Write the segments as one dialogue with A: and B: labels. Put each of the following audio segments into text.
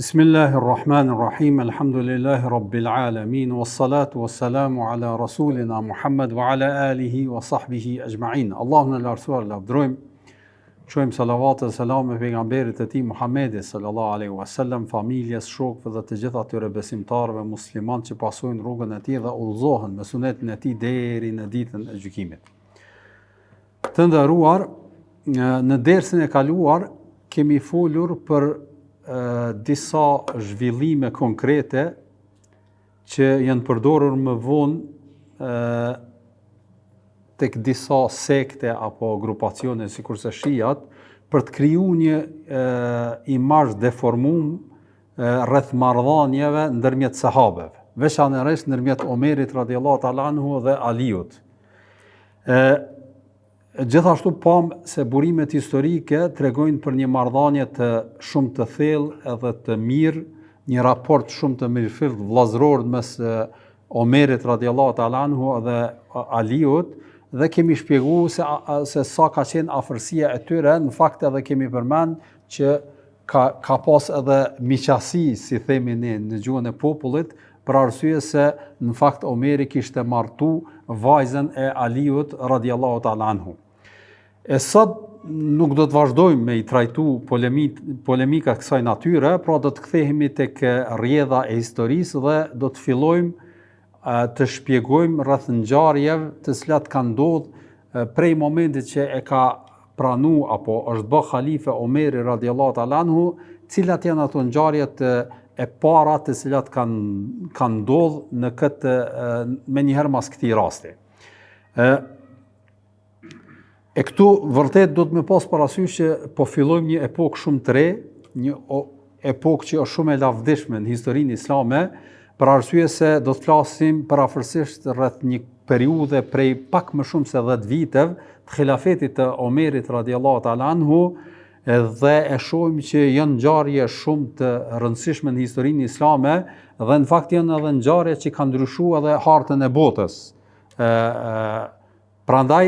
A: Bismillahirrahmanirrahim, alhamdulillahi rabbil alamin, wassalatu wassalamu ala rasulina Muhammad wa ala alihi wa sahbihi ajma'in. Allahun e lartësuar lavdrojmë, shojmë salavat e selam e pejgamberit e tij Muhammedit sallallahu alaihi wasallam, familjes, shokëve dhe të gjithë atyre besimtarëve musliman që pasojnë rrugën e tij dhe udhëzohen me sunetin e tij deri në ditën e gjykimit. Të nderuar, në dersin e kaluar kemi folur për disa zhvillime konkrete që janë përdorur më vonë tek disa sekte apo grupacione sikurse shijat për të krijuar një imazh deformum rreth marrëdhënieve ndërmjet sahabeve, veçanërisht ndërmjet Omerit radhiyallahu ta'ala anhu dhe Aliut. Gjithashtu pam se burimet historike tregojnë për një marrëdhënie të shumë të thellë edhe të mirë, një raport shumë të mirëfillt vllazëror mes Omerit radhiyallahu ta'ala anhu dhe Aliut, dhe kemi shpjeguar se sa ka qenë afërsia e tyre, në fakt edhe kemi përmend që ka pas edhe miqësi, si themi ne në gjuhën e popullit, për arsye se në fakt Omeri kishte martu vajzën e Aliut radhiyallahu ta'ala anhu. E sot nuk do të vazhdojmë me i trajtu polemika kësaj natyre, pra do të kthehemi tek rrjedha e historisë dhe do të fillojmë të shpjegojmë rreth ngjarjeve të cilat kanë ndodhur prej momentit që e ka pranu apo është bë halife Omeri radhiyallahu ta'ala anhu, cilat janë ato ngjarjet e para të cilat kanë ndodhur në këtë menjëherë mas këtij rasti. E këtu vërtet do të më pas parasysh që po fillojmë një epokë shumë të re, një epokë që është shumë e lavdishme në historinë islame, për arsye se do të flasim parafërsisht rreth një periudhe prej pak më shumë se 10 viteve të xhilafetit të Omerit radhiyallahu ta'ala anhu, dhe e shohim që janë ngjarje shumë të rëndësishme në historinë islame dhe në fakt janë edhe ngjarje që kanë ndryshuar edhe hartën e botës. Prandaj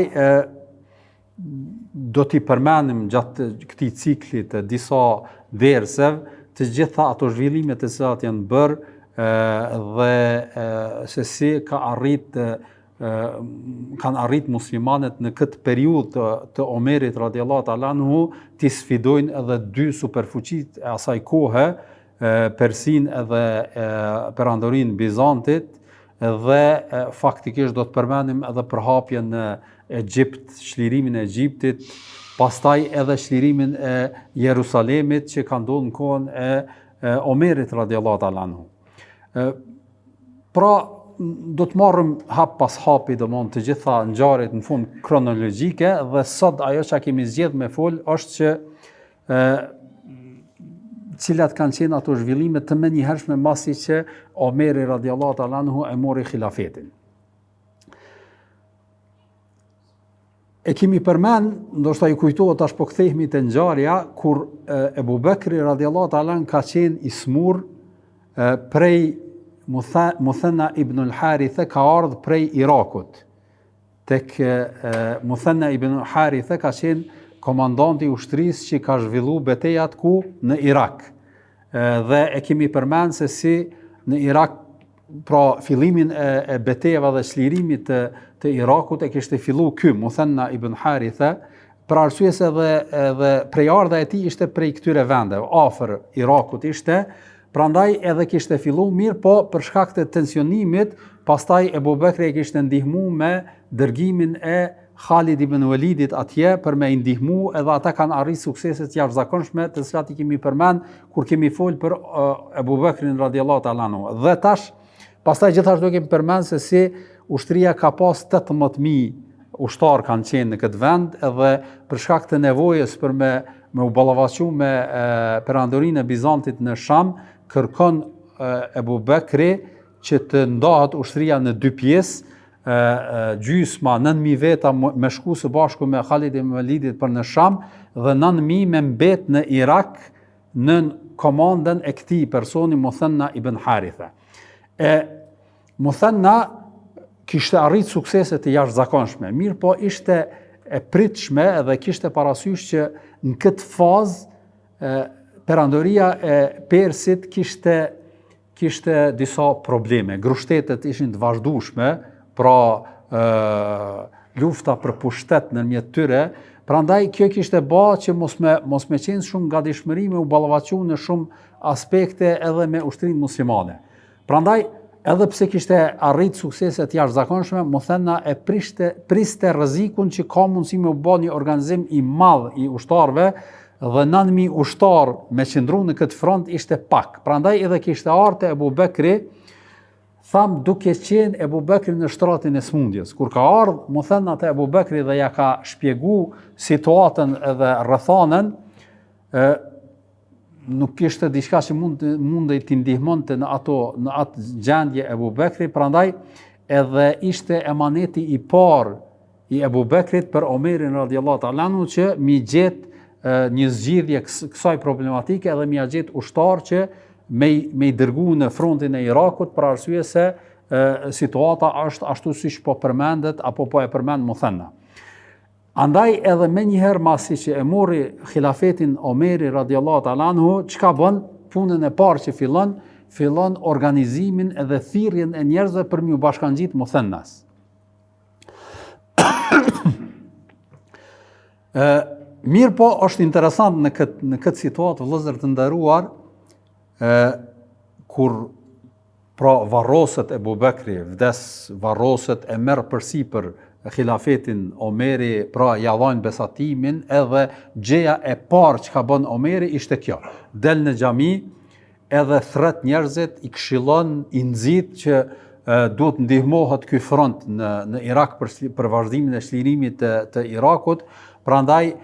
A: do t'i përmendim gjatë këtij cikli të disa derseve të gjitha ato zhvillime të cilat janë bërë dhe se si kanë arrit muslimanët në këtë periudhë të Omerit radhiyallahu ta'ala anhu të sfidojnë edhe dy superfuqitë e asaj kohe, Persinë edhe perandorinë Bizantit, dhe faktikisht do të përmendim edhe përhapjen në Egjipt, çlirimin e Egjiptit, pastaj edhe çlirimin e Jerusalemit që ka ndodhur në kohën e Omerit radhiyallahu ta'ala anhu. Pra do të marrim hap pas hapi domthonë të gjitha ngjarjet në fund kronologjike, dhe sot ajo që kemi zgjedhur me fol është që cilat kanë qenë ato zhvillime të menjëhershme mbasi që Omeri radhiyallahu ta'ala anhu e mori xhilafetin. E kemi përmend, ndoshta ju kujtohet tash po kthehemi te ngjarja kur Ebu Bekri radhiyallahu ta'ala ka qenë i smur prej Muthanna ibn al-Haritha, ka ardhur prej Irakut. Tek Muthanna ibn al-Haritha ka qenë komandanti i ushtrisë që ka zhvilluar betejat ku në Irak. Dhe e kemi përmend se si në Irak, pra fillimin e betejave dhe çlirimit të Irakut e kishte filluar ky Muthanna ibn Haritha, për arsye se edhe prejardha e tij ishte prej këtyre vendeve, afër Irakut ishte, prandaj edhe kishte filluar mirë, po për shkak të tensionimit, pastaj Ebu Bekri e kishte ndihmuar me dërgimin e Khalid ibn Walidit atje për me i ndihmu, edhe ata kanë arrit suksese të jashtëzakonshme, të cilat i kemi përmend kur kemi fol për Ebu Bekrin radhiyallahu ta'ala anhu. Dhe tash pastaj gjithashtu kemi përmend se si ushtria ka pas 18.000 ushtar kanë qenë në këtë vend, edhe për shkak të nevojës për me u ballavaçu me perandorinë e Bizantit në Sham, kërkon Ebu Bekri që të ndahet ushtria në dy pjesë, gjysma 9.000 veta me shku së bashku me Khalid ibn Walidit për në Sham, dhe 9.000 me mbet në Irak në komandën e këtij personi Muthanna ibn Haritha. Muthanna kishte arrit suksese të jashtëzakonshme, mirë po ishte e pritshme edhe kishte parasysh që në këtë fazë perandoria e Persit kishte disa probleme. Grushtetet ishin të vazhdueshme, pra lufta për pushtet nëpërmjet tyre. Prandaj kjo kishte bë që mos me qenë shumë gatishmëri me u ballavaçu në shumë aspekte edhe me ushtrinë muslimane. Prandaj edhe pse kishte arrit suksese të jashtëzakonshme, Muthanna e priste rrezikun që ka mundësi me u bë një organizim i madh i ushtarëve dhe 9.000 ushtar me qëndru në këtë front ishte pak. Prandaj edhe kishte ardhur Ebu Bekri, tham duke qenë Ebu Bekri në shtratin e smundjes. Kur ka ardhur Muthanna te Ebu Bekri dhe ja ka shpjegu situatën edhe rrethanën, nuk kishte diçka që mundej t'i ndihmonte në atë gjendje Ebu Bekri, prandaj edhe ishte emaneti i parë i Ebu Bekrit për Omerin radiallahu ta'ala anhu që mi gjet një zgjidhje kësaj problematike edhe mi gjet ushtar që me i dërgu në frontin e Irakut për arsye se situata është ashtu siç po përmendet apo po e përmend Muthanna. Andaj edhe me njëherë masi që e mori khilafetin Omeri radiallahu ta'ala anhu, çka bën? Punën e parë që fillon organizimin edhe thirrjen e njerëzve për m'u bashkangjit Muthannas. Mirë po, është interesant në këtë situatë, vëllezër të nderuar, kur pra varroset Ebu Bekri, vdes varroset e merr përsipër khilafetin Omeri, pra ja dhajnë besatimin, edhe gjeja e parë që ka bën Omeri ishte kjo. Del në xhami, edhe thret njerëzit, i këshillon, i nxit që duhet ndihmohet ky front në Irak për vazhdimin e çlirimit të Irakut, prandaj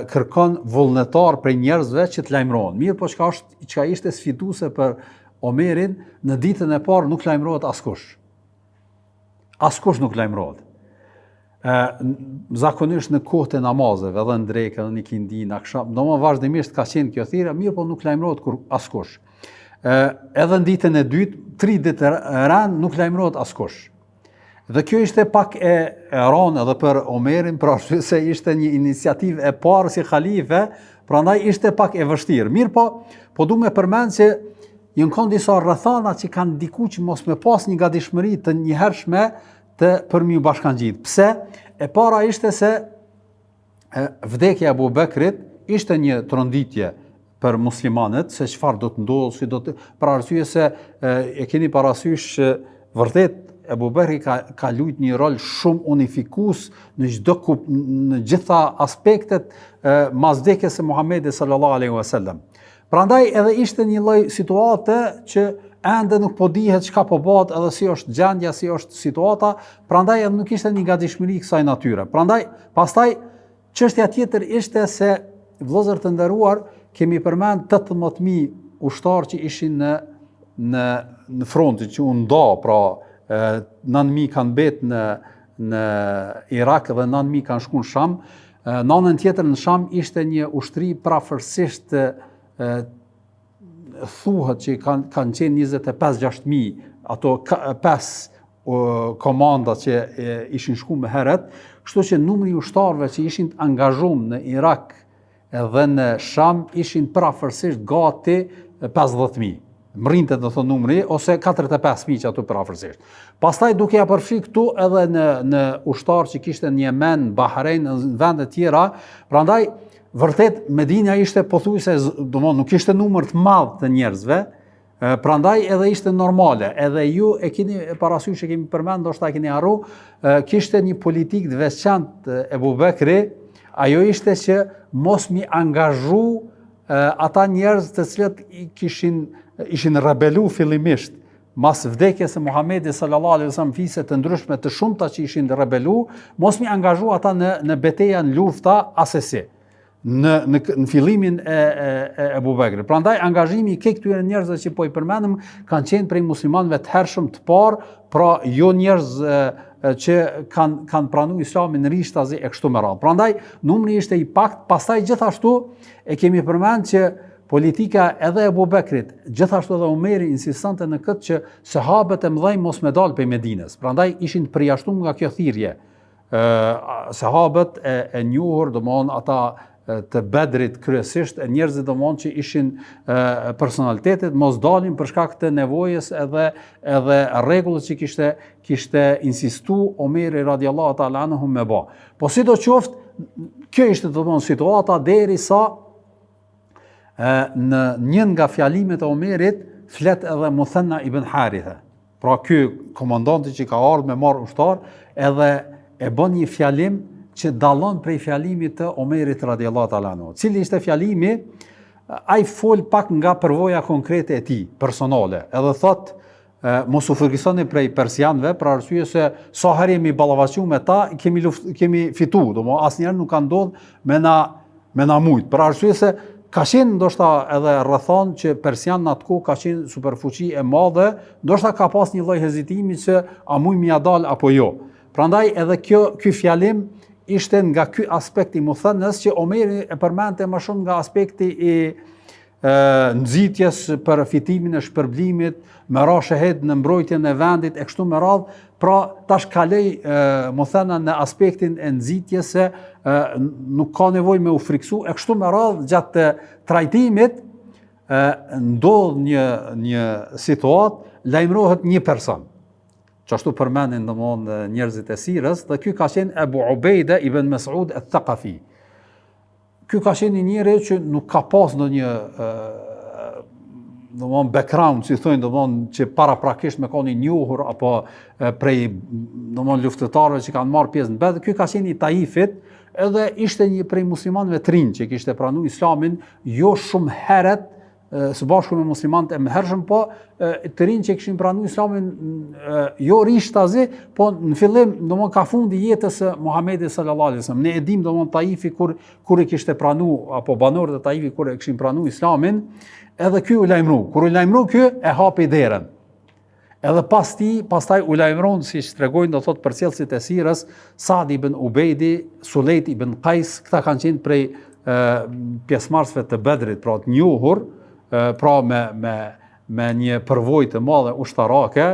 A: kërkon vullnetar për njerëzve që të lajmërohen. Mirë, po çka ishte sfiduese për Omerin, në ditën e parë nuk lajmërohet askush. Askush nuk lajmërohet. Zakonisht në kohët e namazeve, edhe në drekë, edhe në ikindi, në akşam, domosdoshmë vazhdimisht ka qenë kjo thirrje, mirë po nuk lajmërohet kur askush. Edhe në ditën e dytë, 3 ditë rand nuk lajmërohet askush. Dhe kjo ishte pak e rënë edhe për Omerin, për arsye se ishte një iniciativë e parë si halife, prandaj ishte pak e vështirë. Mirë po du me përmend se janë kanë disa rrethana që kanë ndikuar që mos me pas një gatishmëri të njëhershme për m'u bashkangjit. Pse? E para ishte se vdekja e Abu Bekrit ishte një tronditje për muslimanët, se çfarë do të ndodhë, për arsye se e keni parasysh vërtet Abu Bekri ka luajtur një rol shumë unifikues në gjitha aspektet mas vdekjes së Muhamedit sallallahu alaihi wasallam. Prandaj edhe ishte një lloj situate që ende nuk po dihet çka po bëhet, edhe si është gjendja, si është situata, prandaj edhe nuk ishte një gatishmëri kësaj natyre. Prandaj, pastaj çështja tjetër ishte se vëllezër të nderuar, kemi përmend 18.000 ushtar që ishin në frontin që u nda, pra 9.000 kanë bet në Irak dhe 9.000 kanë shkuar në Sham. Në anën tjetër në Sham ishte një ushtri prafërsisht thuhet që kanë qenë 25-6.000, ato 5 komanda që ishin shkuar më herët, kështu që numri i ushtarëve që ishin të angazhuar në Irak edhe në Sham ishin prafërsisht gati 50.000. Mrinte do thonë numri, ose 45.000 që ato prafërsisht. Pastaj duke ja përfshi këtu edhe në ushtar që kishte në Yemen, Bahrein, në vende tjera, prandaj vërtet Medina ishte pothuajse, domthonë nuk ishte numër të madh të njerëzve, prandaj edhe ishte normale. Edhe ju e keni parasysh që kemi përmend, ndoshta e keni harru, kishte një politikë të veçantë Ebu Bekri, ajo ishte që mos mi angazhu ata njerëz të cilët ishin rebelu fillimisht mas vdekjes së Muhamedit sallallahu alaihi wasallam, fise të ndryshme të shumta që ishin rebelu, mos mi angazhu ata në betejë, në lufta asesi. Në fillimin e Ebu Bekrit. Prandaj angazhimi i këtyre njerëzve që po i përmendëm kanë qenë prej muslimanëve të hershëm të parë, pra jo njerëz që kanë pranuar Islamin rishtazi e kështu me radhë. Prandaj numri ishte i pakt. Pastaj gjithashtu e kemi përmend që politika edhe Ebu Bekrit, gjithashtu edhe Omeri insistante në këtë që sahabët e mëdhenj mos me dalë prej Medinës. Prandaj ishin të përjashtuar nga kjo thirrje. Sahabët e njohur, domthonë ata të Bedrit kryesisht njerëzit domthonjë që ishin personalitetet mos dalin për shkak të nevojës edhe rregullës që kishte insistu Omeri radiallahu ta'ala anhu me bë. Po sidoqoftë, kjo ishte domthonjë situata derisa në një nga fjalimet e Omerit flet edhe Muthanna ibn Haritha. Pra ky komandanti që ka ardhur me marr ushtar edhe e bën një fjalim që dallon prej fjalimit të Omerit radiallahu ta'ala anhu. Cili ishte fjalimi? Ai fol pak nga përvoja konkrete e tij, personale. Edhe thot, mos u frikësoni prej persianëve, për arsye se sa herë jemi ballavaçuar me ta, kemi fituar, domethënë asnjëherë nuk ka ndodhur me na mujt. Për arsye se ka qenë ndoshta edhe rrethon që persian në atë kohë ka qenë superfuqi e madhe, ndoshta ka pas një lloj hezitimi se a mujt mi dal apo jo. Prandaj edhe ky fjalim ishte nga ky aspekt i Muthannës që Omeri e përmendte më shumë nga aspekti i nxitjes për fitimin e shpërblimit, me ra shahed në mbrojtjen e vendit e kështu me radhë. Pra tash kaloi Muthanna në aspektin e nxitjes se nuk ka nevojë me u friksu e kështu me radhë. Gjatë trajtimit ndodh një situatë, lajmërohet një person. Që ashtu përmenin domthonë njerëzit e sirës, dhe ky ka qenë Ebu Ubejde ibn Mes'ud al-Thaqafi. Ky ka qenë një njeri që nuk ka pas ndonjë domthonë background, si thonë domthonë që paraprakisht me qenë i njohur apo prej domthonë luftëtarëve që kanë marrë pjesë në Bedr. Ky ka qenë i Taifit, edhe ishte një prej muslimanëve të rinj që kishte pranuar Islamin jo shumë herët së bashku me muslimanët e mëhershëm, po të rinj që kishin pranuar Islamin jo rishtazi, po në fillim domthonë ka fundi jetës së Muhamedit sallallahu alaihi wasallam. Ne e dim domthonë Taifi kur e kishte pranuar apo banorët e Taifit kur e kishin pranuar Islamin, edhe ky u lajmëru. Kur u lajmëru ky e hapi derën. Edhe pastaj u lajmëron, siç tregojnë do thotë përcjellësit e sirës, Sa'd ibn Ubejdi, Sulejt ibn Qais, këta kanë qenë prej pjesëmarrësve të Bedrit, pra të njohur, pra me një përvojë të madhe ushtarake,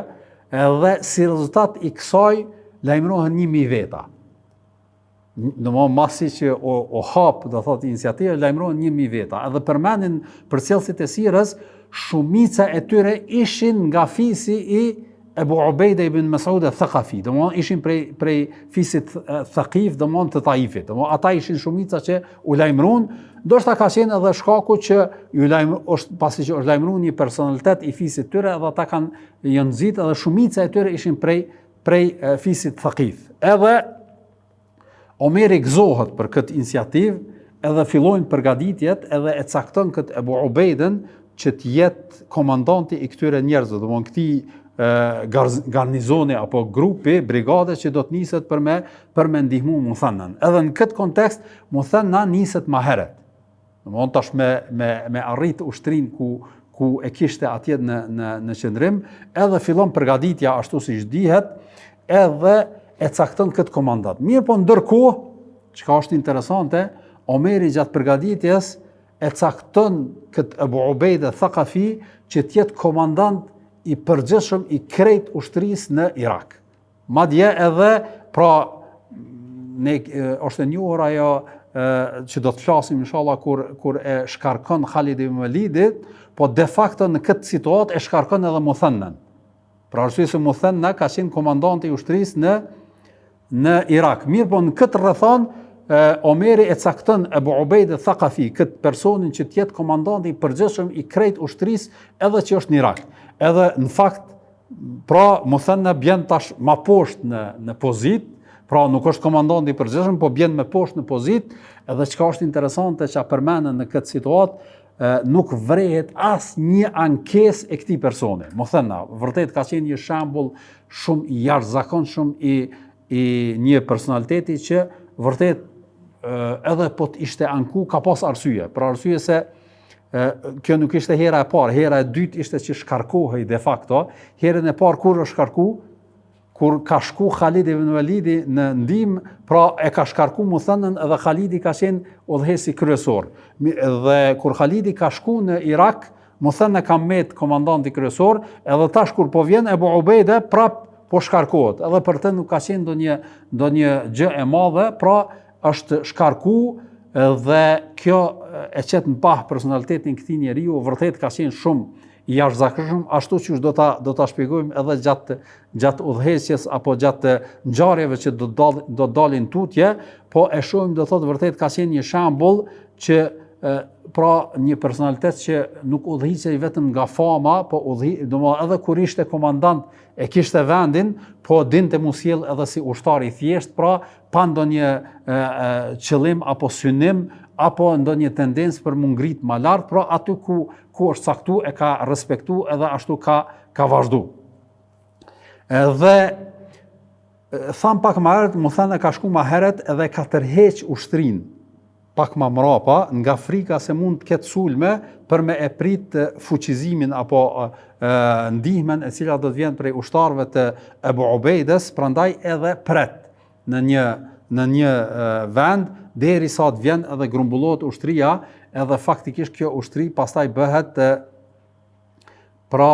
A: edhe si rezultat i kësaj lajmërohen 1000 veta. Domthonë masi që o hap, do thotë iniciativë, lajmërohen 1000 veta. Edhe përmendin përcjellësit e sirës, shumica e tyre ishin nga fisi i Ebu Ubejde ibn Mes'ud al-Thaqafi, domthonë ishin prej fisit Thaqif, domthonë të Taifit. Domthonë ata ishin shumica që u lajmëruan. Ndoshta ka qenë edhe shkaku që pasi që është lajmëruar një personalitet i fisit tyre, edhe ata janë nxit edhe shumica e tyre ishin prej fisit Thaqif. Edhe Omeri gëzohet për këtë iniciativë, edhe fillojnë përgatitjet, edhe e cakton këtë Ebu Ubejden që të jetë komandanti i këtyre njerëzve, domthonë këtij garnizoni apo grupi, brigade që do të niset për me ndihmu Muthannën. Edhe në këtë kontekst, Muthanna niset më herët. Domthonë tash me arrit ushtrin ku e kishte atje në qendrim, edhe fillon përgatitja ashtu siç dihet, edhe e cakton këtë komandant. Mirë po ndërkohë, çka është interesante, Omeri gjatë përgatitjes e cakton këtë Ebu Ubejde Thaqafi që të jetë komandant i përgjithshëm i krejt ushtrisë në Irak. Madje edhe, pra, është e njohur ajo që do të flasim inshallah kur e shkarkon Khalid ibn Walidit, po de facto në këtë situatë e shkarkon edhe Muthannën. Pra arsye se Muthanna ka qenë komandanti i ushtrisë në Irak. Mirë, po në këtë rrethon Omeri e cakton Ebu Ubejde Thaqafi, këtë personin që të jetë komandanti i përgjithshëm i krejt ushtrisë edhe që është në Irak. Edhe në fakt, pra Muthanna bjen tash ma poshtë në pozit, pra nuk është komandanti i përgjithshëm, po bjen me poshtë në pozit, edhe çka është interesante që përmenden në këtë situatë, nuk vrehet as një ankesë e këtij personi. Muthanna vërtet ka qenë një shembull shumë i jashtëzakonshëm i një personaliteti që vërtet edhe po të ishte anku, ka pas arsye. Për arsye se kjo nuk ishte hera e parë, hera e dytë ishte që shkarkohej de facto. Herën e parë kur është shkarku, kur ka shku Khalid ibn Walidi në ndihmë, pra e ka shkarku Muthannën edhe Khalidi ka qenë udhëhesi kryesor. Dhe kur Khalidi ka shku në Irak, Muthanna ka mbet komandanti kryesor, edhe tash kur po vjen Ebu Ubejde, prap po shkarkohet. Edhe për të nuk ka qenë ndonjë gjë e madhe, pra është shkarku dhe kjo e qet në pah personalitetin këtij njeriu, vërtet ka qenë shumë i jashtëzakonshëm, ashtu që do ta shpjegojmë edhe gjatë udhëheqjes apo gjatë ngjarjeve që do dalin tutje, po e shohim do thotë vërtet ka qenë një shembull që pra një personalitet që nuk udhëhiqej vetëm nga fama, po domethënë edhe kur ishte komandant e kishte vendin, po dinte mu sjell edhe si ushtar i thjesht, pra pa ndonjë qëllim apo synim apo ndonjë tendencë për mu ngrit më lart, pra aty ku është caktu e ka respektu edhe ashtu ka vazhdu. Dhe tham pak më herët, më thënë ka shku më herët edhe ka tërheq ushtrinë pak më mrapa nga frika se mund të ketë sulme për me e prit fuqizimin apo ndihmën e cila do të vjen prej ushtarëve të Ebu Ubejdes, prandaj edhe pret në një vend derisa të vjen edhe grumbullohet ushtria, edhe faktikisht kjo ushtri pastaj bëhet pra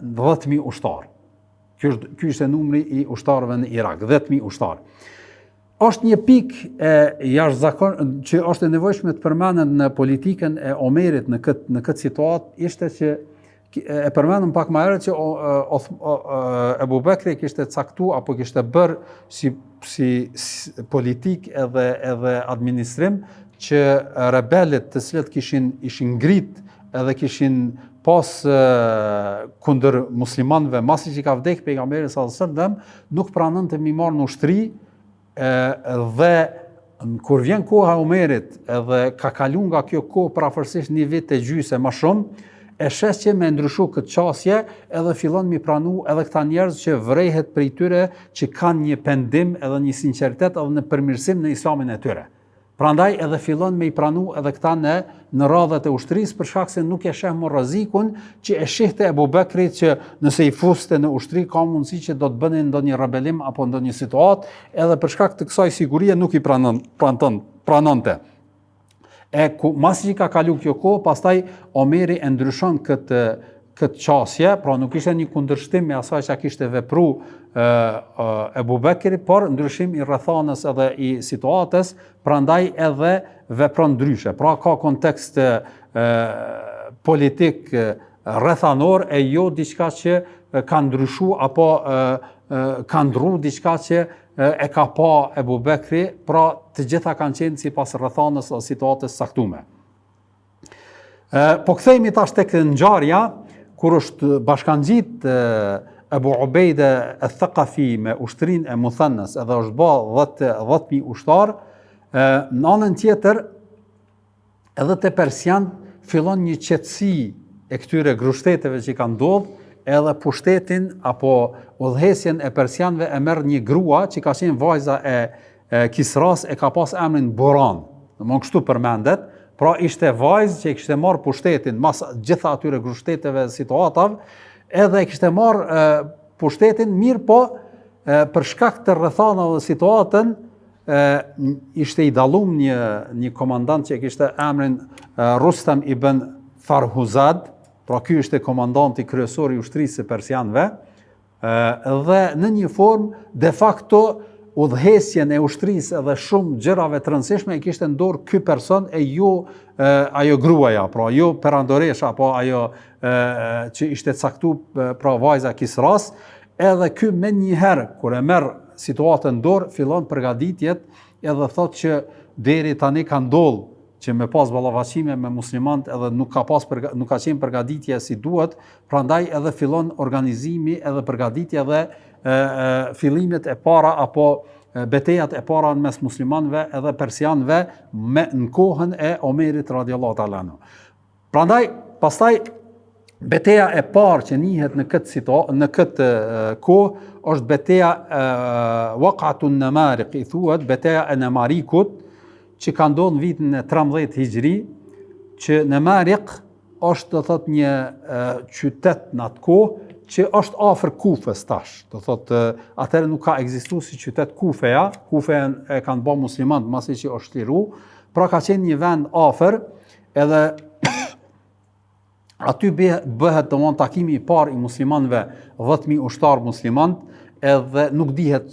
A: 10.000 ushtar. Ky ishte numri i ushtarëve në Irak, 10.000 ushtar. Është një pikë e jashtëzakonshme që është e nevojshme të përmendet në politikën e Omerit në këtë situatë, ishte që e përmendëm pak më herët që Ebu Bekri kishte caktuar apo kishte bërë si politik edhe administrim që rebelët të cilët ishin ngrit edhe kishin pas kundër muslimanëve, masi që ka vdekë pejgamberi sallallahu alajhi wasallam, nuk pranonte mi marrë në ushtri. Dhe kur vjen koha e Omerit edhe ka kaluar nga kjo kohë prafërsisht një vit e gjysmë më shumë, e shes që me ndryshu këtë qasje edhe fillon mi pranu edhe këta njerëz që vrejhet prej tyre që kanë një pendim edhe një sinqeritet edhe në përmirësim në islamin e tyre. Prandaj edhe fillon me i pranu edhe këta në radhët e ushtrisë, për shkak se nuk e sheh më rrezikun që e shihte Ebu Bekri që nëse i fuste në ushtri ka mundësi që do të bënin ndonjë rebelim apo ndonjë situatë, edhe për shkak të kësaj sigurie nuk i pranonte. Masi që ka kalu kjo kohë, pastaj Omeri e ndryshon këtë qasje, pra nuk ishte një kundërshtim me asaj që kishte vepru Ebu Bekri, por ndryshim i rrethanës edhe i situatës, prandaj edhe vepron ndryshe. Pra ka kontekst politik rrethanor e jo diçka që ka ndryshu apo ka ndru diçka që e ka pa Ebu Bekri, pra të gjitha kanë qenë sipas rrethanës o situatës saktume. Po kthehemi tash tek ngjarja kur është bashkangjit Ebu Ubejde e Thaqafi me ushtrin e Muthannas edhe është ba 10.000 ushtar, në anën tjetër edhe të persian fillon një qetësi e këtyre grushteteve që kanë ndodhur, edhe pushtetin apo udhëhesjen e persianëve e merr një grua që ka qenë vajza e Kisras, e ka pas emrin Boran. Domthonë kështu përmendet, pra ishte vajzë që i kishte marrë pushtetin mas gjitha atyre grushteteve situatave, edhe e kishte marrë pushtetin mirë, po për shkak të rrethanave dhe situatën ishte i dallum një komandant që kishte emrin Rustam ibn Farhuzad, pra ky ishte komandanti kryesor i ushtrisë së persianëve, dhe në një formë de facto udhëhesjen e ushtrisë edhe shumë gjërave të rëndësishme e kishte në dorë ky person e jo ajo gruaja, pra jo perandoresha apo ajo që ishte caktuar pra vajza Kisras, edhe ky me njëherë kur e merr situatën në dorë fillon përgatitjet edhe thotë që deri tani ka ndodhur që me pas ballafaqime me muslimanët edhe nuk ka qenë përgatitje si duhet, prandaj edhe fillon organizimi edhe përgatitja dhe fillimet e para apo betejat e para mes muslimanëve edhe persianëve në kohën e Omerit radhiyallahu ta'ala anhu. Prandaj pastaj beteja e parë që njihet në këtë kohë është beteja Waqatun Namariq, i thuhet beteja e Namarikut, që ka ndodhur në vitin e 13 Hijri, që Namariq është do thot një qytet në atë kohë që është afër Kufës tash. Do thotë atëherë nuk ka ekzistuar si qytet Kufeja, Kufeja e kanë bërë muslimanët masi që është liru, pra ka qenë një vend afër, edhe aty bëhet domthonë takimi i parë i muslimanëve, 10.000 ushtar musliman, edhe nuk dihet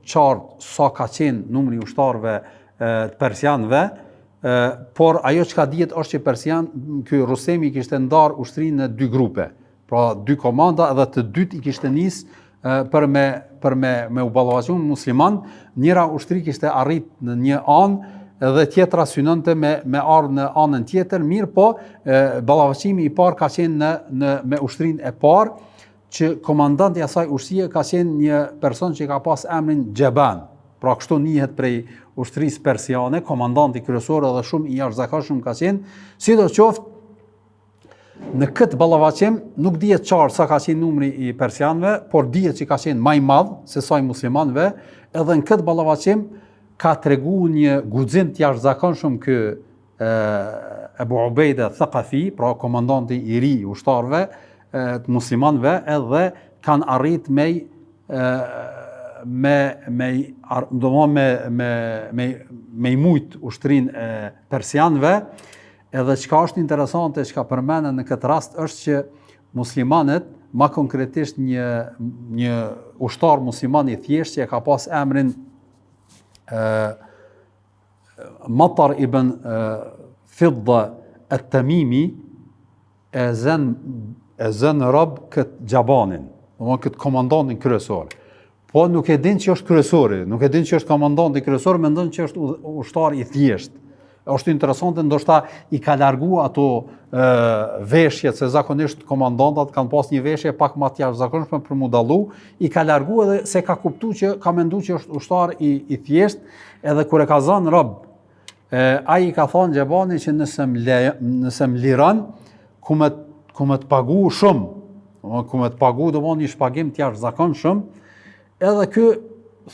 A: qartë sa ka qenë numri i ushtarëve të persianëve, por ajo çka dihet është që ky Rustemi kishte ndarë ushtrinë në dy grupe. Pra dy komanda edhe të dytë i kishte nis për me u ballavacion musliman, njëra ushtri kishte arrit në një anë edhe tjetra synonte me ardhë në anën tjetër, mirë po ballavacimi i parë ka qenë me ushtrinë e parë, që komandanti i asaj ushtrie ka qenë një person që ka pas emrin Gjeban. Pra kështu njihet prej ushtrisë persiane, komandanti kryesor edhe shumë i jashtëzakonshëm ka qenë. Sidoqoftë, në këtë ballavacim nuk dihet qartë sa ka qenë numri i persianëve, por dihet që ka qenë më i madh se sa i muslimanëve, edhe në këtë ballavacim ka treguar një guxim të jashtëzakonshëm ky Abu Ubaida Thaqafi, pra komandanti i ri i ushtarëve të muslimanëve, edhe kanë arrit me mujt ushtrinë e persianëve. Edhe çka është interesante, çka përmenden në këtë rast është që muslimanët, ma konkretisht një ushtar musliman i thjeshtë që ka pas emrin Matar ibn Fidda at-Tamimi, e zën rob këtë Gjabanin, këtë komandantin kryesor. Po nuk e din që është kryesori, nuk e din që është komandanti kryesor, mendon që është ushtar i thjeshtë. Është interesante, ndoshta i ka largu ato veshjet, se zakonisht komandantat kanë pas një veshje pak më të jashtëzakonshme për mu dallu, i ka largu edhe se ka kuptuar që ka menduar që është ushtar i thjeshtë, edhe kur e ka zënë rob, ai i ka thënë Gjebani që nëse më liron, ku më të pagu shumë, ku më të pagu do një shpagim të jashtëzakonshëm, edhe ky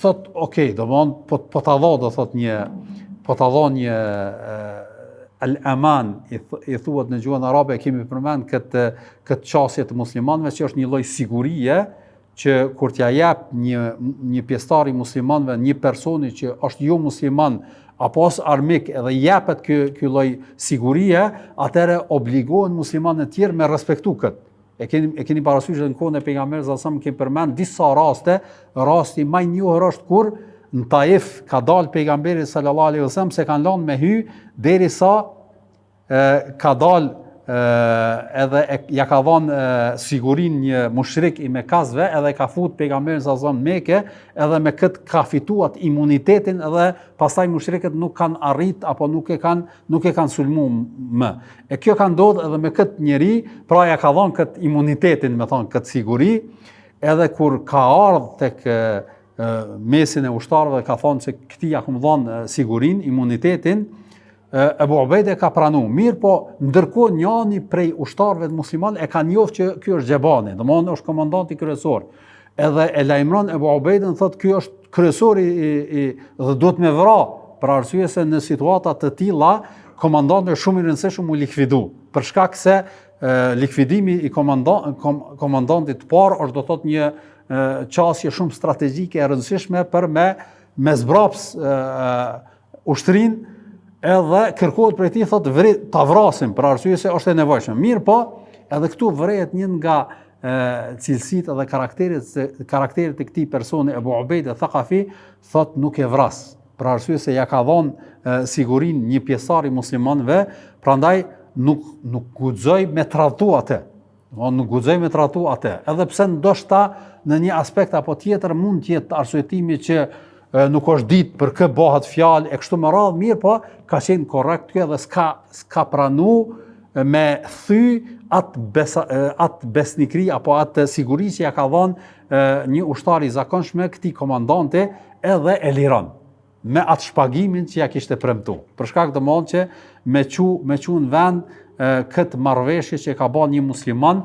A: thot, okay, do po ta dha, do thot po ta dha një al-aman, i thuhet në gjuhën arabe, kemi përmend këtë çështje të muslimanëve që është një lloj sigurie që kur t'ja jep një pjesëtar i muslimanëve, një personi që është jo musliman apo as armik, edhe jepet ky lloj sigurie, atëherë obligohen muslimanët e tjerë me respektu këtë. E keni parasysh në kohën e pejgamberit sallallahu alajhi wasallam, kemi përmend disa raste, rasti më i njohur është kur në Taif ka dalë pejgamberi sallallahu alaihi wasallam, se kanë lënë me hy derisa ka dalë edhe ja ka dhënë sigurinë një mushrik i Mekasve, edhe ka fut pejgamberin sallallahu alaihi wasallam Mekë, edhe me këtë ka fituar imunitetin, edhe pastaj mushrikët nuk kanë arrit apo nuk e kanë sulmuar më. E kjo ka ndodhur edhe me këtë njeri, pra ja ka dhënë këtë imunitetin, me thonë këtë siguri, edhe kur ka ardhur tek mesin e ushtarëve, ka thonë se këti ja këmë dhënë sigurin, imunitetin, Abu Ubaida ka pranu. Mirë po, ndërkohë njani prej ushtarëve të musliman e ka njohur që ky është Gjebani, domthonë është komandanti kryesor. Edhe e lajmëron Abu Ubaidën, thotë ky është kryesori dhe duhet me vra, për arsye se në situata të tilla komandanti është shumë i rëndësishëm u likvidu, për shkak se likvidimi i komandantit të parë është do thotë një qasje shumë strategjike e rëndësishme për me zbraps ushtrinë, edhe kërkohet prej tij, thotë ta vrasim për arsye se është e nevojshme. Mirë po, edhe këtu vërehet një nga cilësitë dhe karakterit e këtij personi Abu Ubaida Thaqafi, thotë nuk e vras, për arsye se ja ka dhënë sigurinë një pjesëtar i muslimanëve, prandaj nuk guxoj me tratu atë. Nuk guxoj me tratu atë. Edhe pse ndoshta në një aspekt apo tjetër mund të jetë arsyetimi që nuk është ditë për kë bëhet fjalë e kështu me radhë, mirë po ka qenë korrekt kjo dhe s'ka pranu me thy atë besnikri apo atë siguri që ja ka dhënë një ushtar i zakonshëm këtij komandante, edhe e liron me atë shpagimin që ja kishte premtuar. Për shkak të mëon që me qu në vend këtë marrëveshje që ka bën një musliman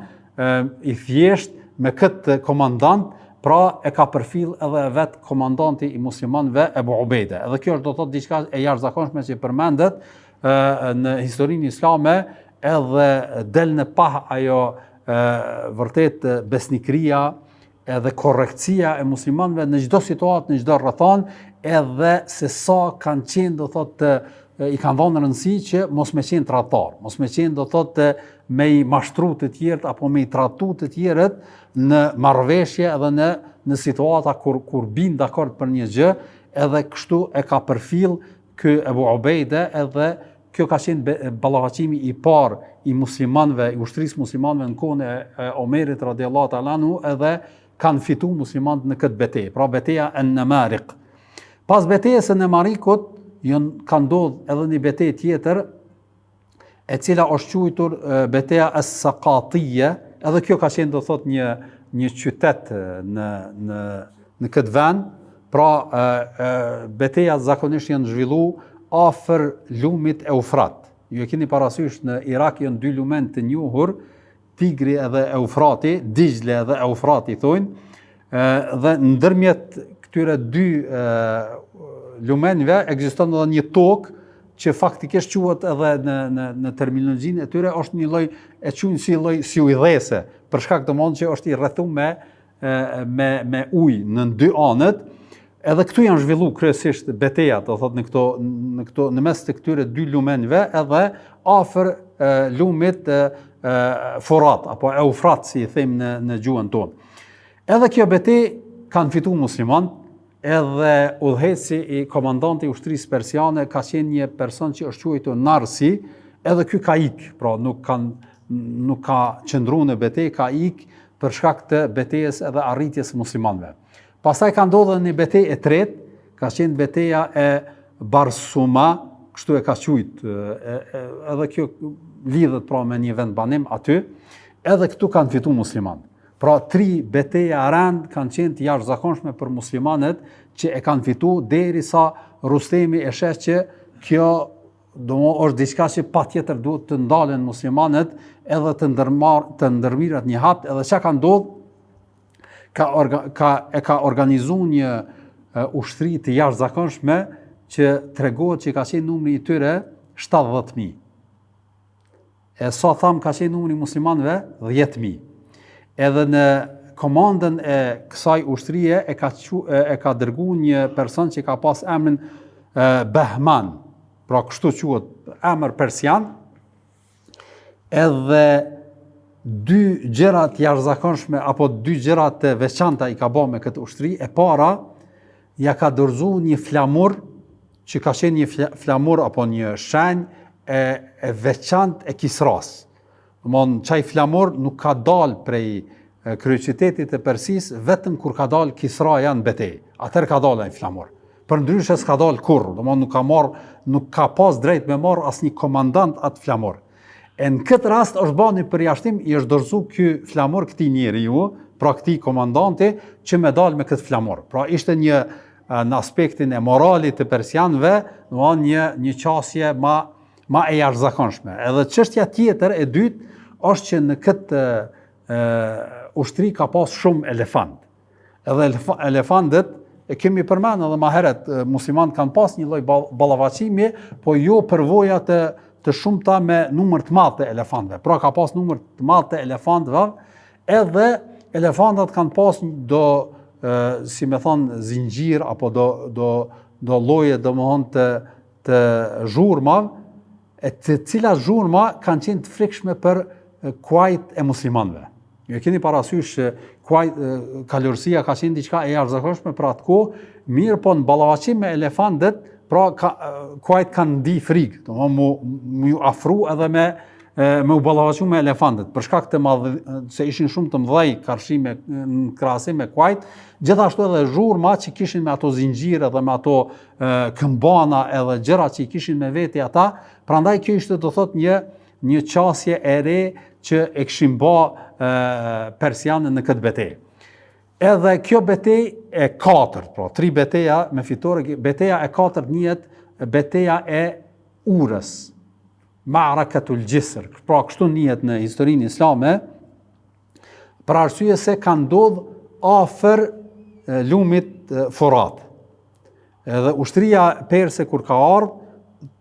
A: i thjesht me këtë komandant, pra e ka përfill edhe vetë komandanti i muslimanëve Abu Ubaida. Edhe kjo është do të thotë diçka e jashtëzakonshme që përmendet në historinë islame, edhe del në pah ajo vërtet besnikëria edhe korrektësia e muslimanëve në çdo situatë, në çdo rrethon, edhe se sa kanë qenë do thotë i kanë dhënë rëndësi që mos me qenë tradhtar, mos me qenë do thotë me i mashtru të tjerët apo me i tratu të tjerët në marrëveshje edhe në situata kur bin dakord për një gjë, edhe kështu e ka përfill ky Abu Ubaida, edhe kjo ka qenë ballafaqimi i parë i muslimanëve, i ushtrisë muslimanëve në kohën e Omerit radhiyallahu ta'ala anhu, edhe kanë fituar muslimanët në këtë betejë, pra betejë e Namariq. Pas betejës së Namarikut ka ndodhur edhe një betejë tjetër, e cila është quajtur betejë as-Saqatiyya, edhe kjo ka qenë do thot një qytet në këtë vend, pra betejat zakonisht janë zhvilluar afër lumit Eufrat. Ju e keni parasysh në Irak janë dy lumen të njohur, Tigri edhe Eufrati, Dijle edhe Eufrati thonë, dhe ndërmjet këtyre dy lumenve ekziston edhe një tokë që faktikisht quhet edhe në terminologjinë e tyre është një lloj e quajnë si lloj syuidhese, për shkak të mund që është i rrethuar me ujë në dy anët. Edhe këtu janë zhvilluar kryesisht betejat, do thotë në mes të këtyre dy lumenve, edhe afër lumit Forat apo Eufrat, si i them në gjuhën tonë. Edhe kjo betejë kanë fituar muslimanët, edhe udhëheci i komandanti i ushtrisë persiane ka qenë një person që është quajtur Narsi, edhe ky ka ikë, pra nuk ka qëndruar në betejë, ka ikë për shkak të betejës edhe arritjes së muslimanëve. Pastaj ka ndodhur një betejë e tretë, ka qenë betejë e Barsuma, kështu e ka quajtur, edhe kjo lidhet pra me një vendbanim aty, edhe këtu kanë fituar muslimanë. Pra 3 beteja rand kanë qenë të jashtëzakonshme për muslimanët që e kanë fituar derisa Rustemi e sheh që kjo është diçka që patjetër duhet të ndalen muslimanët edhe të ndërmirat një hap, edhe çka ka ndodhur ka organizuar një ushtri të jashtëzakonshme që tregohet që ka qenë numri i tyre 70.000. E sa tham ka qenë numri i muslimanëve 10.000. Edhe në komandën e kësaj ushtrie e ka dërguar një person që ka pas emrin Behman, pra kështu quhet emër persian, edhe 2 gjëra të jashtëzakonshme apo 2 gjëra të veçanta i ka bërë me këtë ushtri. E para, ja ka dorëzuar një flamur që ka qenë një flamur apo një shenjë e veçantë e Kisras. Domthon çaj flamur nuk ka dalë prej kryeqytetit të Persisë vetëm kur ka dalë Kisraja në betejë. Atëherë ka dalë ai flamur. Përndryshe s'ka dalë kurrë, domthon nuk ka pas drejt me marr asnjë komandant atë flamur. E në këtë rast është bërë një përjashtim, i është dorëzuar ky flamur këtij njeriu, pra këtij komandanti që më dalë me këtë flamur. Pra ishte në aspektin e moralit të persianëve, domthon një qasje ma e jashtëzakonshme. Edhe çështja tjetër e dytë është që në këtë ushtri ka pas shumë elefant. Edhe elefantët e kemi përmendur edhe më herët, muslimanët kanë pas një lloj ballafaqimi, po jo përvoja të shumta me numër të madh të elefantëve. Pra ka pas numër të madh të elefantëve, edhe elefantët kanë pas si me thonë zinxhir apo do lloje domthon të zhurmav, e të cilat zhurma kanë qenë të frikshme për kuajt e muslimanëve. Ju keni parasysh kalorësia ka qenë diçka e jashtëzakonshme për atë kohë, mirë po në ballafaqim me elefantët, pra kuajt kanë ndi frikë, domthon mu afru edhe me u ballafaqu me elefantët, për shkak të se ishin shumë të mëdhej karshime në krahasim me kuajt, gjithashtu edhe zhurma që kishin me ato zinxhire dhe me ato këmbana edhe gjëra që i kishin me veti ata, prandaj kjo ishte do thot një qasje e re që e kishin bë persianët në këtë betejë. Edhe kjo betejë e katërt, pra 3 beteja me fitore, beteja e katërt njihet beteja e Urës, Ma'rakatul Jisr, pra kështu njihet në historinë islame, për arsye se ka ndodhur afër lumit Forat. Edhe ushtria perse kur ka ardhur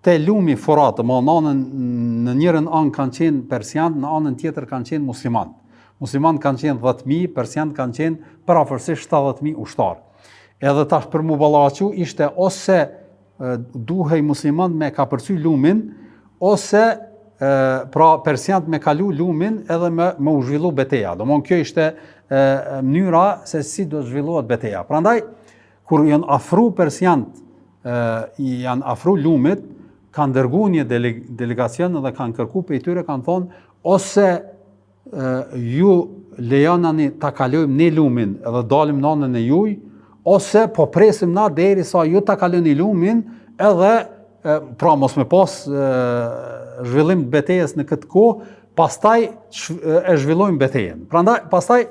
A: te lumi Forat, në njërin anë kanë qenë persianë, në anën tjetër kanë qenë muslimanë. Muslimanë kanë qenë 10.000, persianë kanë qenë përafërsisht 70.000 ushtarë. Edhe tash për mu ballafaqu ishte ose duhej muslimanë me ka përcy lumin, ose pra persianët me kalu lumin edhe me u zhvillu beteja. Domthon kjo ishte mënyra se si do zhvillohet beteja. Prandaj kur janë afru persianët, janë afru lumit, kanë dërguar një delegacion dhe kanë kërkuar prej tyre, kanë thonë ose ju lejonani ta kalojmë ne lumin edhe dalim në anën e juj, ose po presim na derisa ju ta kaloni lumin edhe pra mos me pas zhvillim të betejës në këtë kohë, pastaj e zhvillojmë betejën. Prandaj pastaj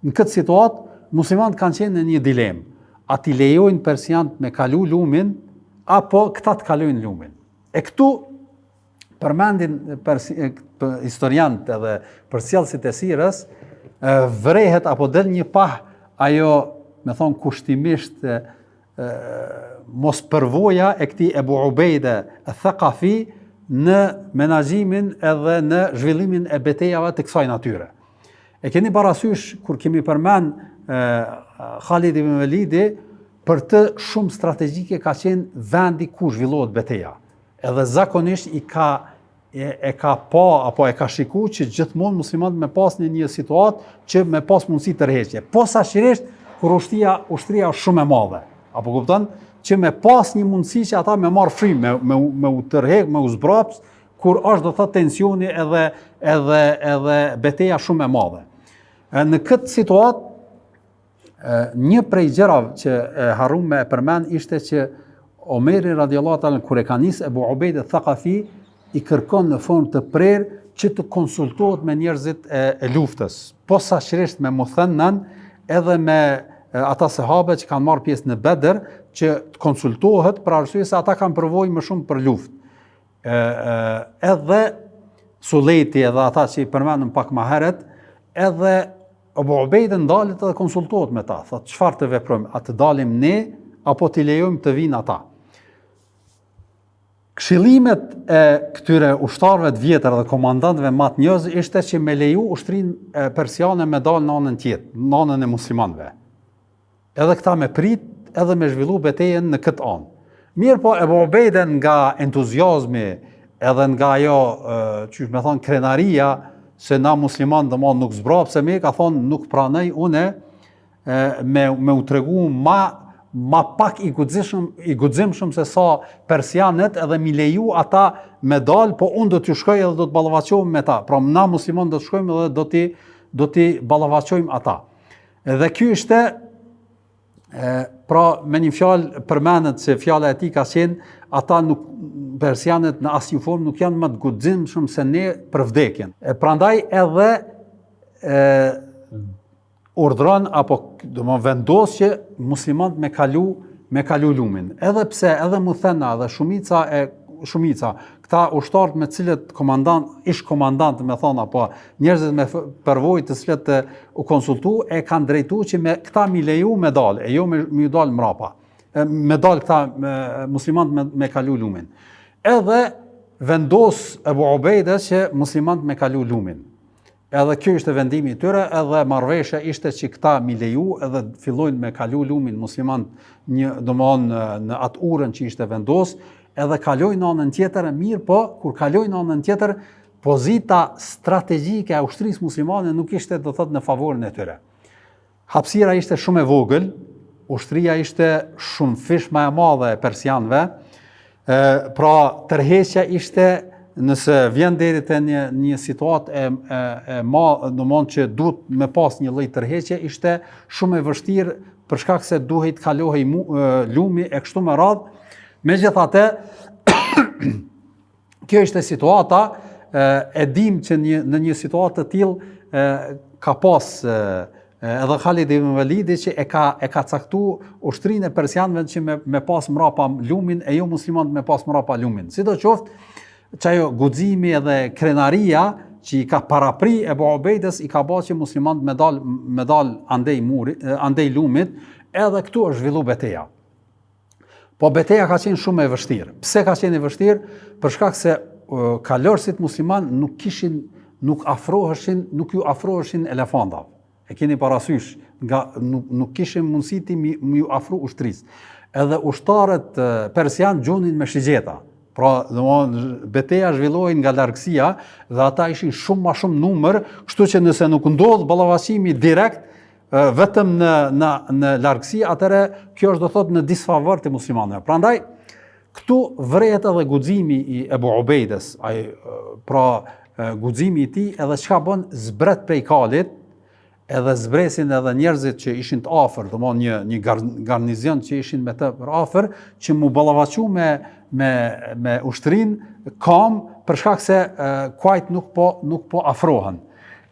A: në këtë situatë muslimanët kanë qenë në një dilemë. A t'i lejojnë persianët me kalu lumin apo këta të kalojnë lumin. E këtu përmendin historianët edhe përcjellësit e sirës, vrehet apo del një pah ajo, me thonë kushtimisht, mos përvoja e këtij Ebu Ubejde Thaqafi në menaxhimin edhe në zhvillimin e betejave të kësaj natyre. E keni parasysh kur kemi përmend Khalid ibn Walidi, për të shumë strategjike ka qenë vendi ku zhvillohet beteja. Edhe zakonisht e ka pa apo e ka shikuar që gjithmonë muslimanët me pas në një situatë që me pas mundësi tërheqje. Posaçërisht kur ushtria është shumë e madhe. Apo kupton? Që me pas një mundësi që ata me marr frymë, me u tërheq, me u zbraps, kur është do thotë tensioni edhe beteja shumë e madhe. Në këtë situatë një prej gjërave që harrum me përmend ishte që Omeri radiallahu ta'ala kur e ka nis Ebu Ubejde Thaqafi i kërkon në formë të prerë që të konsultohet me njerëzit e luftës, posaçërisht me Muthannan edhe me ata sahabe që kanë marrë pjesë në Bedër, që të konsultohet për arsye se ata kanë përvojë më shumë për luftë. Edhe Sulejti edhe ata që i përmendëm pak më herët, edhe Abu Ubejde ndalet edhe konsultohet me ta, thotë çfarë të veprojmë, a të dalim ne apo t'i lejojmë të vinë ata. Këshillimet e këtyre ushtarëve të vjetër dhe komandantëve më të njohës ishte që me leju ushtrinë persiane me dalë në anën tjetër, në anën e muslimanëve. Edhe këta me prit, edhe me zhvillu betejën në këtë anë. Mirë po, Abu Ubejde nga entuziazmi edhe nga ajo, çu më thon, krenaria, se na musliman dhe ma nuk zbrapse me, ka thonë nuk pranoj une me u tregu ma pak i guximshëm se sa persianët edhe mi leju ata me dalë, po unë do t'ju shkoj edhe do të ballafaqohem me ta. Pra na musliman do të shkojmë edhe do t'i ballafaqojmë ata. Edhe ky ishte, pra me një fjalë përmendet se fjala e tij ka qenë ata nuk persianët në asnjë formë nuk janë më të guximshëm se ne për vdekjen. Prandaj edhe urdhron apo domthonë vendos që muslimanët me kalu lumin. Edhe pse edhe Muthanna dhe shumica këta ushtarët me cilët ish komandant me thonë apo njerëzit me përvojë të cilët u konsultu e kanë drejtuar që me këta mi leju me dalë, e jo me ju dalë mrapa. Me dalë këta muslimanët me kalu lumin. Edhe vendos Ebu Ubejde që muslimanët me kalu lumin. Edhe kjo ishte vendimi i tyre, edhe marrëveshja ishte që këta mi leju edhe fillojnë me kalu lumin muslimanët në atë urën që ishte vendos, edhe kalojnë në anën tjetër, mirë po, kur kalojnë në anën tjetër, pozita strategjike e ushtrisë muslimane nuk ishte do thotë në favorin e tyre. Hapësira ishte shumë e vogël, ushtria ishte shumë fish më e madhe e persianëve, pra tërheqja ishte, nëse vjen deri te një situatë domthonë që duhet me pas një lloj tërheqje, ishte shumë e vështirë për shkak se duhej të kalohej lumi e kështu me radhë. Megjithatë, kjo ishte situata, e dim që në një situatë të tillë ka pas edhe Khalid ibn Walidi që e ka caktuar ushtrinë e persianëve që me pas mrapa lumin e jo muslimanët me pas mrapa lumin. Sidoqoftë, që ajo guximi edhe krenaria që i ka parapri Ebu Ubejdes i ka bërë që muslimanët me dal andej lumit, edhe këtu është zhvillu beteja. Po beteja ka qenë shumë e vështirë. Pse ka qenë e vështirë? Për shkak se kalorësit musliman nuk ju afroheshin elefantave. E keni parasysh, nuk kishin mundësi ti më ju afru ushtrisë. Edhe ushtarët persian gjunin me shigjeta. Pra, beteja zhvillohej nga largësia dhe ata ishin shumë ma shumë numër, kështu që nëse nuk ndodh ballafaqimi direkt vetëm në largësi, atëre kjo është do thotë në disfavor të muslimanëve. Prandaj, Këtu vret edhe guximi i Ebu Ubejdes, guximi i tij edhe çka bën zbret prej kalit, edhe zbresin edhe njerëzit që ishin të afër, domthonë një garnizion që ishin me të për afër, që mu ballavaçu me ushtrinë kam për shkak se kuajt nuk po afrohen.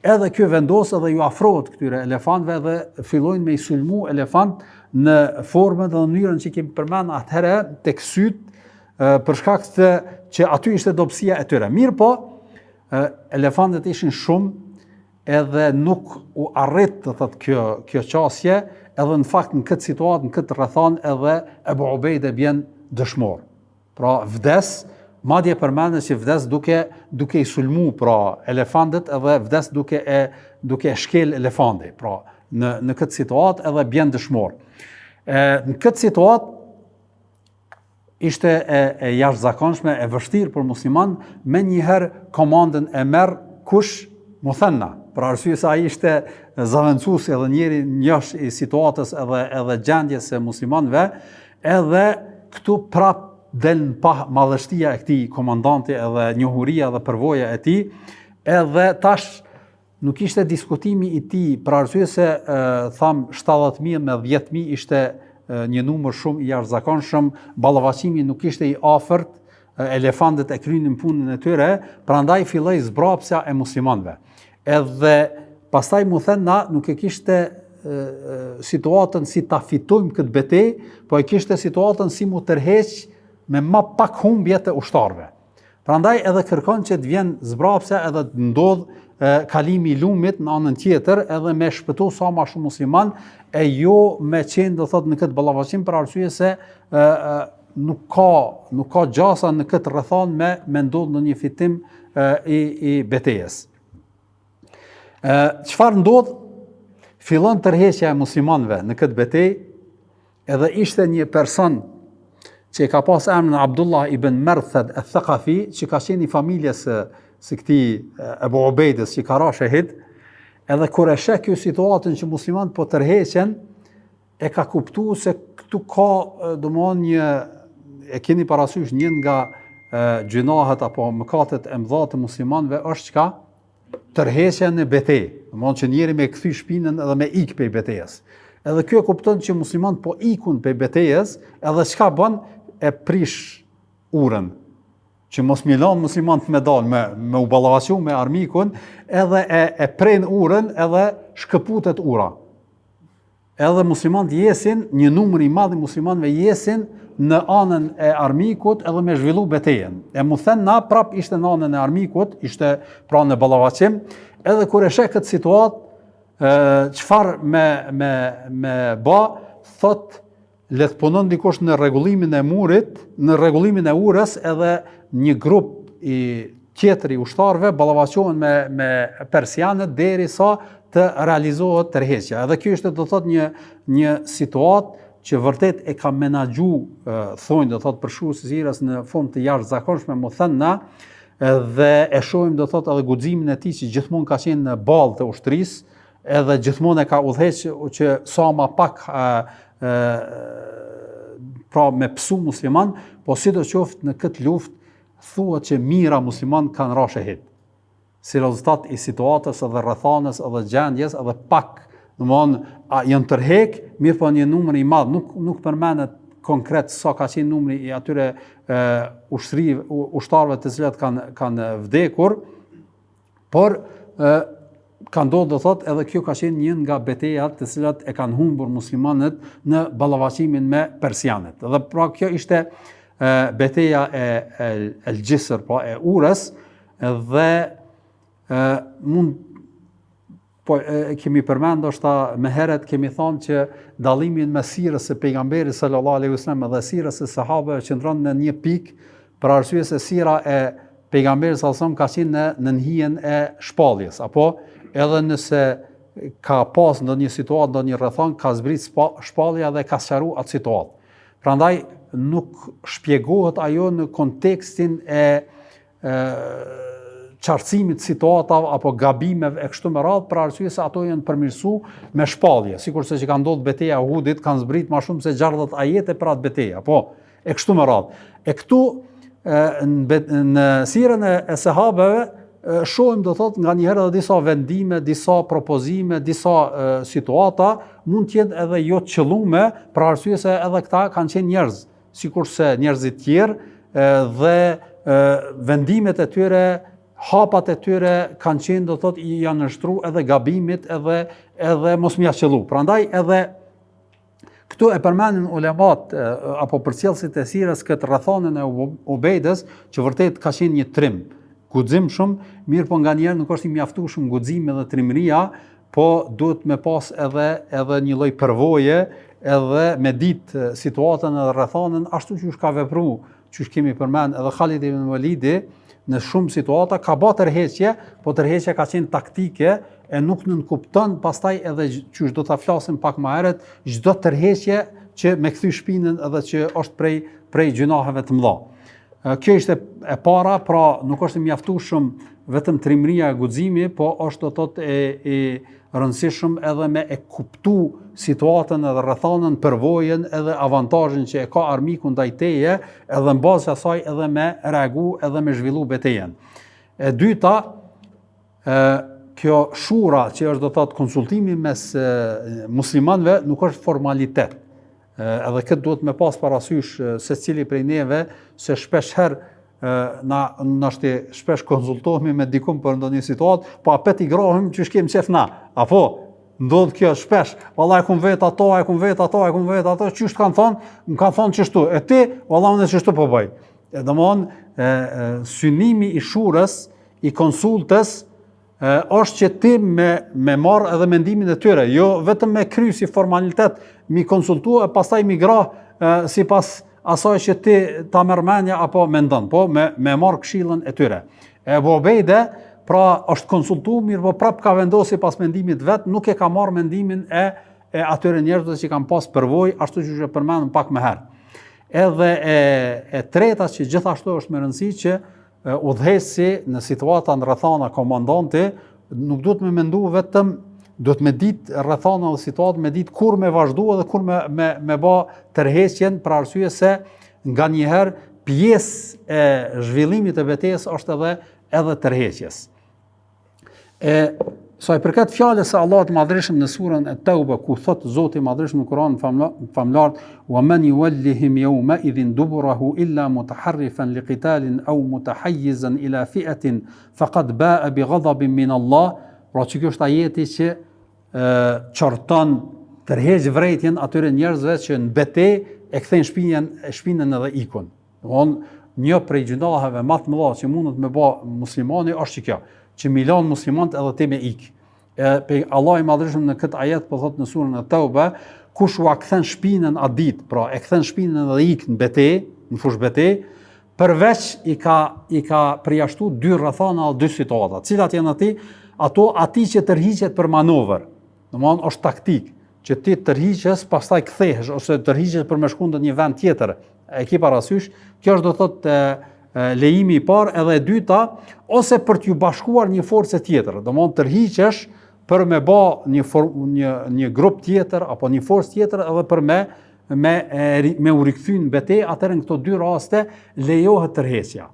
A: Edhe kjo vendos edhe ju afrohet këtyre elefantëve dhe fillojnë me i sulmu elefant në formën dhe mënyrën që kemi përmend atëherë tek syt, për shkak se që aty ishte dobësia e tyre. Mirë po, elefantët ishin shumë, edhe nuk u arrit të thotë kjo qasje, edhe në fakt në këtë situatë, në këtë rrethon edhe Ebu Ubejde bjen dëshmor. Pra vdes, madje përmendet që vdes duke i sulmu pra elefantët, edhe vdes duke e shkel elefanti. Pra në këtë situatë edhe bjen dëshmor. Në këtë situatë ishte e jashtëzakonshme, e vështirë për musliman, me njëherë komandën e merr kush? Muthanna, për arsye se ai ishte zaventësuesi edhe njëri njësh i situatës edhe gjendjes së muslimanëve, edhe këtu prap del pa madhështia e këtij komandanti edhe njohuria dhe përvoja e tij, edhe tash nuk ishte diskutimi i tij, për arsye se tham 70.000 me 10.000 ishte një numër shumë i jashtëzakonshëm, ballavaçimi nuk ishte i afërt, elefantët e krynin punën e tyre, prandaj filloi zbrapsja e muslimanëve. Edhe pastaj Muthanna nuk e kishte situatën si ta fitojmë këtë betejë, po e kishte situatën si mu tërheq me ma pak humbje të ushtarëve. Prandaj edhe kërkon që të vjen zbrapsja edhe të ndodh kalimi i lumit në anën tjetër, edhe me shpëtu sa ma shumë musliman, e jo me qenë do thot në këtë ballavaçim, për arsye se nuk ka gjasa në këtë rrethon me ndodh në një fitim i betejës. Çfarë ndodh? Fillon tërheqja e muslimanëve në këtë betejë, edhe ishte një person që ka pas emrin Abdullah ibn Marthad al-Thaqafi, që ka qenë i familjes së këtij Ebu Ubejdes që ka ra shahid, edhe kur e sheh kjo situatën që muslimanët po tërheqen, e ka kuptuar se këtu ka domthonë e keni parasysh një nga gjunahet apo mëkatet e mëdha të muslimanëve është çka? Tërheqja në betejë, domthonë që njëri me kthy shpinën edhe me ik prej betejës. Edhe kjo e kupton që muslimanët po ikun prej betejës, edhe çka bën? E prish urën, që mos milan muslimanët me dal, me u ballavaçu me armikun, edhe e pren urën edhe shkëputet ura. Edhe muslimanët jesin, një numër i madh i muslimanëve jesin në anën e armikut edhe me zhvillu betejën. E Muthanna prap ishte në anën e armikut, ishte pra në ballavaçim, edhe kur e sheh këtë situatë, çfarë me ba, thot le të punon dikush në rregullimin e murit, në rregullimin e urës, edhe një grup i tjetër i ushtarëve ballavaçohen me persianët derisa të realizohet tërheqja. Edhe kjo ishte do thot një situatë që vërtet e ka menaxhu, thonë do thot përshkruesi i sirës në formë të jashtëzakonshme Muthanna, dhe e shohim do thot edhe guximin e tij që gjithmonë ka qenë në ballë të ushtrisë, edhe gjithmonë e ka udhëhequr që sa ma pak pra me psu musliman, po sidoqoftë në këtë luftë thuhet që mijëra musliman kanë ra shahid. Si rezultat i situatës edhe rrethanës edhe gjendjes, edhe pak, domthonë janë tërheq, mirë po një numër i madh, nuk përmendet konkret sa ka qenë numri i atyre ushtarëve të cilët kanë vdekur, por ka ndodhur do thot edhe kjo ka qenë një nga betejat të cilat e kanë humbur muslimanët në ballavaçimin me persianët. Dhe pra kjo ishte beteja e El-Gjisr, pra e urës, dhe kemi përmend ndoshta më herët kemi thënë që dallimin mes sirës së pejgamberit sallallahu alaihi wasallam dhe sirës së sahabëve qëndron në një pikë, për arsye se sira e pejgamberit sallallahu alaihi wasallam ka qenë në hijen e shpalljes, apo edhe nëse ka pas ndonjë situatë, ndonjë rrethon, ka zbrit shpallja dhe ka sqaruar atë situatë. Prandaj nuk shpjegohet ajo në kontekstin e qartësimit situatave apo gabimeve e kështu me radhë, për arsye se ato janë përmirësuar me shpallje, sikurse që ka ndodhur beteja e Uhudit, kanë zbrit më shumë se 60 ajete për atë betejë, apo e kështu me radhë. E këtu në sirën e sahabeve shohim do thot nga njëherë edhe disa vendime, disa propozime, disa situata mund të jenë edhe jo të qëllume, për arsye se edhe këta kanë qenë njerëz, sikurse njerëzit tjerë dhe vendimet e tyre, hapat e tyre kanë qenë do thot janë nështru edhe gabimit edhe mos mjaftë. Prandaj edhe këtu e përmendin ulemat apo përcjellësit e sirës këtë rrethanën e Ubejdes, që vërtet ka qenë një trim, guxim shumë, mirë po nganjëherë nuk është i mjaftueshëm guximi dhe trimëria, po duhet me pas edhe një lloj përvoje, edhe me ditë situatën edhe rrethanën ashtu siç ka vepruar, siç kemi përmend edhe Khalid ibn Walidi në shumë situata ka bërë tërheqje, po tërheqja ka qenë taktike e nuk nënkupton pastaj edhe çysh do ta flasim pak më herët, çdo tërheqje që me kthy shpinën edhe që është prej gjunaheve të mëdha. Kjo ishte e para, pra nuk është mjaftueshëm vetëm trimëria e guximi, po është do thotë e rëndësishëm edhe me e kuptu situatën edhe rrethanën, përvojën edhe avantazhin që e ka armiku ndaj teje, edhe në bazë asaj edhe me reagu edhe me zhvillu betejën. E dyta, kjo shura që është do thotë konsultimi mes muslimanëve nuk është formalitet. Edhe këtë duhet me pas parasysh secili prej neve, se shpesh herë shpesh konsultohemi me dikun për ndonjë situatë, po apet i grohim që shkem qef na. Apo ndodh kjo shpesh, valla e kum vet ato, çysh kanë thonë, më kanë thonë çështu. E ti, valla unë çështu po bëj. Domthonë synimi i shurës, i konsultës është që ti me marr edhe mendimin e tyre, jo vetëm me kry si formalitet, mi konsultu e pastaj mi gra sipas asaj që ti ta merr mendja apo mendon, po me marr këshillën e tyre. Ebu Ubejde pra është konsultu, mirë po prap ka vendosi pas mendimit vet, nuk e ka marr mendimin e atyre njerëzve që kanë pas përvojë, ashtu siç e përmendëm pak më herë. Edhe e treta që gjithashtu është me rëndësi që udhëhesi në situata në rrethana komandanti nuk duhet me mendu vetëm, duhet me ditë rrethana dhe situatë, me ditë kur me vazhdu edhe kur me bë tërheqjen, për arsye se nganjëherë pjesë e zhvillimit të betejës është edhe tërheqjes. Sa i përket fjalës së Allahut Madhreshëm në surën At-Tauba, ku thot Zoti Madhreshëm në Kur'an famlar, wa man yuwallihim yawma idhin duburahu illa mutaharrifan liqitalin aw mutahayyizan ila fi'atin faqad ba'a bighadabin min Allah. Pra që kjo është ajeti që qorton tërheq vërejtjen atyre njerëzve që në betejë e kthejnë shpinën edhe ikun. Domthonë një prej gjunaheve më të mëdha që mundet me bë muslimani është kjo, që milion muslimanët edhe ti me ik. Allah i Madhreshëm në këtë ajet po thot në surën At-Tauba, kush u kthen shpinën atë ditë, pra e kthen shpinën edhe ik në betejë, në fushë betejë, përveç i ka përjashtu dy rrethana ose dy situata. Cilat janë ati që tërhiqet për manovër. Domthonë është taktik, që ti tërhiqes, pastaj kthehesh ose tërhiqesh për me shku në një vend tjetër. E ke parasysh, kjo është do thotë lejimi i parë, edhe e dyta, ose për t'ju bashkuar një forcë tjetër. Domthonë tërhiqesh për me bë një grup tjetër apo një forcë tjetër, edhe për me u rikthy në betejë, atëherë në këto dy raste lejohet tërheqja.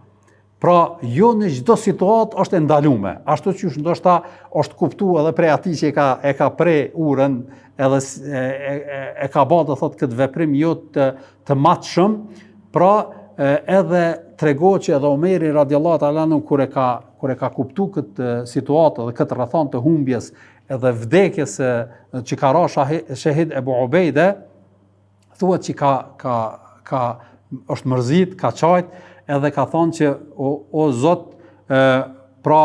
A: Pra, jo në çdo situatë është e ndalume, ashtu që ndoshta është kuptuar edhe prej atij që e ka pre urën, edhe e ka bërë do thotë këtë veprim jo të matshëm, pra edhe tregohet që edhe Omeri radiallahu ta'ala anhu kur e ka kuptuar këtë situatë dhe këtë rrethan të humbjes edhe vdekjes që ka ra shahid Ebu Ubejde, thuhet që është mërzit, ka qajt, edhe ka thonë që o Zot, pra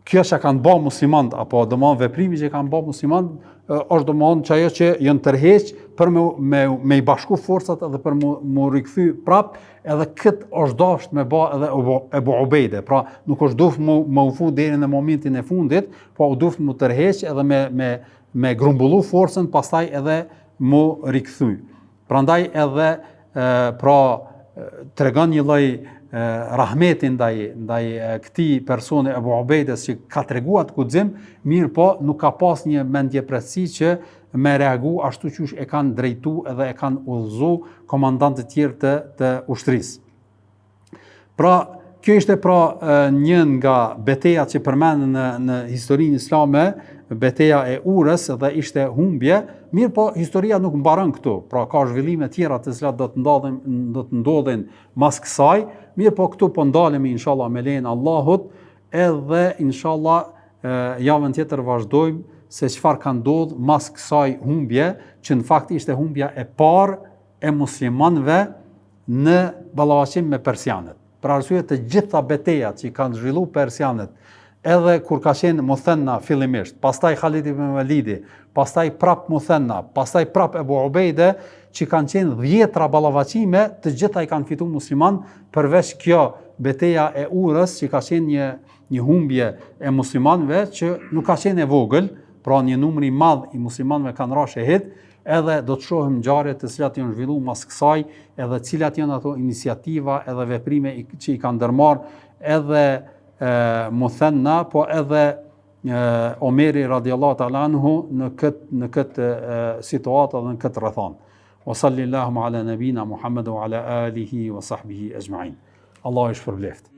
A: kjo që kanë bë muslimanët, apo domthonë veprimi që kanë bë muslimanët, është domthonë që ajo që janë tërheq për me i bashku forcat edhe për mu rikthy prap, edhe këtë është dashur me bë edhe Ebu Ubejde. Pra nuk është duhet më u fu deri në momentin e fundit, po u duhet më tërheq edhe me grumbullu forcën, pastaj edhe mu rikthy. Prandaj edhe pra tregon një lloj rahmeti ndaj këtij personi Ebu Ubejdes që ka treguar të guxim, mirë po nuk ka pas një mendjepredsi që me reagu ashtu qysh e kanë drejtu edhe e kanë udhëzu komandantët tjerë të ushtrisë. Pra, kjo ishte një nga betejat që përmenden në historinë islame, beteja e Urës dhe ishte humbje, mirë po historia nuk mbaron këtu, pra ka zhvillime tjera të cilat do të ndodhin mas kësaj, mirë po këtu po ndalemi inshallah me lejen e Allahut, edhe inshallah javën tjetër vazhdojmë se çfarë ka ndodhur mas kësaj humbje, që në fakt ishte humbja e parë e muslimanëve në ballafaqim me persianët. Për arsye të gjitha betejat që kanë zhvilluar persianët, edhe kur ka qenë Muthanna fillimisht, pastaj Khalid ibn Walidi, pastaj prap Muthanna, pastaj prap Ebu Ubejde, që kanë qenë 10 ballafaqime, të gjitha i kanë fituar musliman, përveç kjo beteja e Urës, që ka qenë një humbje e muslimanëve që nuk ka qenë e vogël, pra një numër i madh i muslimanëve kanë rënë shahid, edhe do të shohim ngjarje të cilat janë zhvilluar mas kësaj, edhe cilat janë ato iniciativa edhe veprime që i kanë ndërmarrë edhe Muthanna, po edhe Omeri radiallahu ta'ala anhu në këtë situatë dhe në këtë rrethon. Wa sallallahu ala nabina Muhammad wa ala alihi wa sahbihi ajma'in. Allah i shpërbleft.